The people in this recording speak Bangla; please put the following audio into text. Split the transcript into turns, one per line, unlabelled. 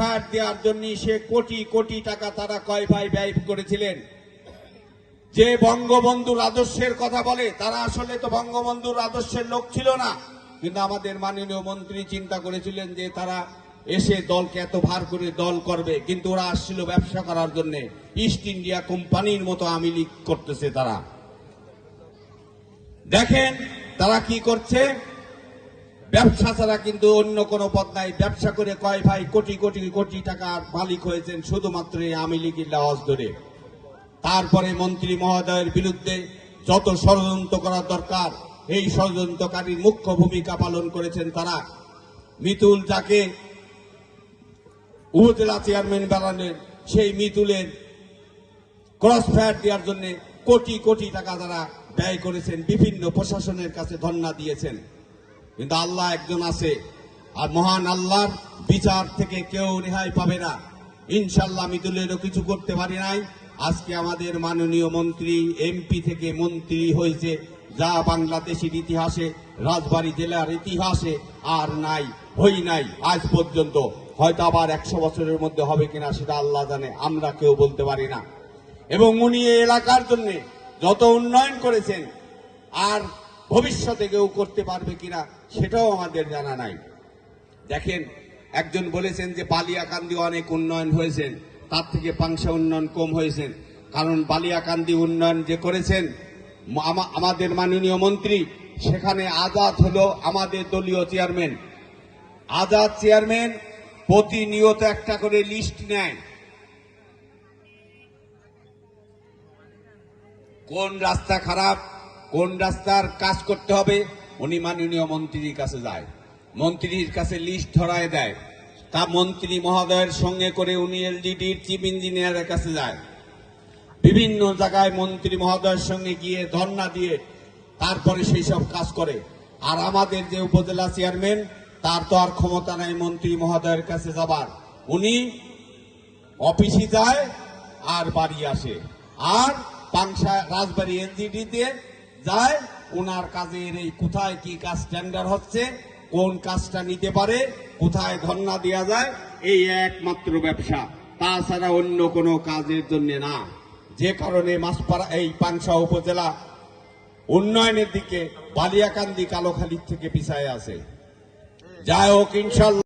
ফায়ার দেওয়ার জন্য সে কোটি কোটি টাকা তারা কয় ভাই ব্যয় করেছিলেন। যে বঙ্গবন্ধুর আদর্শের কথা বলে তারা আসলে তো বঙ্গবন্ধুর আদর্শের লোক ছিল না, কিন্তু আমাদের মাননীয় মন্ত্রী চিন্তা করেছিলেন যে তারা এসে দলকে এত ভার করে দল করবে, কিন্তু ওরা আসছিল ব্যবসা করার জন্য। ইস্ট ইন্ডিয়া কোম্পানির মতো আওয়ামী লীগ করতেছে তারা। দেখেন তারা কি করছে, ব্যবসা ছাড়া কিন্তু অন্য কোনো পথ নাই। ব্যবসা করে কয় ভাই কোটি কোটি কোটি টাকার মালিক হয়েছেন শুধুমাত্র এই আওয়ামী লীগের লাওয়াজ ধরে। তারপরে মন্ত্রী মহোদয়ের বিরুদ্ধে যত ষড়যন্ত্র করা দরকার এই ষড়যন্ত্রকারীর মুখ্য ভূমিকা পালন করেছেন তারা। মিতুল যাকে উপজেলা চেয়ারম্যান বানালেন, সেই মিতুলের ক্রস ফায়ার দেওয়ার জন্য কোটি কোটি টাকা তারা ব্যয় করেছেন, বিভিন্ন প্রশাসনের কাছে ধর্ণা দিয়েছেন। কিন্তু আল্লাহ একজন আছে, আর মহান আল্লাহর বিচার থেকে কেউ রেহাই পাবে না। ইনশাল্লাহ মিতুলেরও কিছু করতে পারি নাই। আজকে আমাদের মাননীয় মন্ত্রী এমপি থেকে মন্ত্রী হয়েছে, যা বাংলাদেশের ইতিহাসে, রাজবাড়ী জেলার ইতিহাসে আর নাই, হই নাই আজ পর্যন্ত। হয়তো আবার 100 বছরের মধ্যে হবে কিনা সেটা আল্লাহ জানে, আমরা কেউ বলতে পারি না। এবং উনি এই এলাকার জন্য যত উন্নয়ন করেছেন আর ভবিষ্যতে কেউ করতে পারবে কিনা সেটাও আমাদের জানা নাই। দেখেন একজন বলেছেন যে বালিয়াকান্দি অনেক উন্নয়ন হয়েছেন, তার থেকে পাংশা উন্নয়ন কম হয়েছেন। কারণ বালিয়াকান্দি উন্নয়ন যে করেছেন আমাদের মাননীয় মন্ত্রী, সেখানে আজাদ হলো আমাদের দলীয় চেয়ারম্যান। আজাদ চেয়ারম্যান প্রতিনিয়ত একটা করে লিস্ট নেয়, কোন রাস্তা খারাপ, কোন রাস্তার কাজ করতে হবে, উনি মাননীয় মন্ত্রীর কাছে যায়, মন্ত্রীর কাছে লিস্ট ধরায় দেয়। তা মন্ত্রী মহোদয়ের সঙ্গে করে উনি এলজিডির চিফ ইঞ্জিনিয়ারের কাছে যায়, বিভিন্ন জায়গায় মন্ত্রী মহোদয়ের সঙ্গে গিয়ে ধর্ণা দিয়ে তারপরে সেই সব কাজ করে। আর আমাদের যে উপজেলা চেয়ারম্যান, তার তো আর ক্ষমতা নাই মন্ত্রী মহোদয়ের কাছে যাবার, উনি অফিসে যায় আর বাড়ি আসে। আর পাংশা রাজবাড়ী এলজিডিতে যায়, ওনার কাজের এই কোথায় কি কাজ টেন্ডার হচ্ছে, কোন কাজটা নিতে পারে, কোথায় ধর্ণা দেওয়া যায়, এই একমাত্র ব্যবসা, তাছাড়া অন্য কোনো কাজের জন্য না। যে কারণে মাছপাড়া এই পাংশা উপজেলা উন্নয়নের দিকে বালিয়াকান্দি কালোখালীর থেকে পিছায় আছে। যাই হোক ইনশাল্লাহ।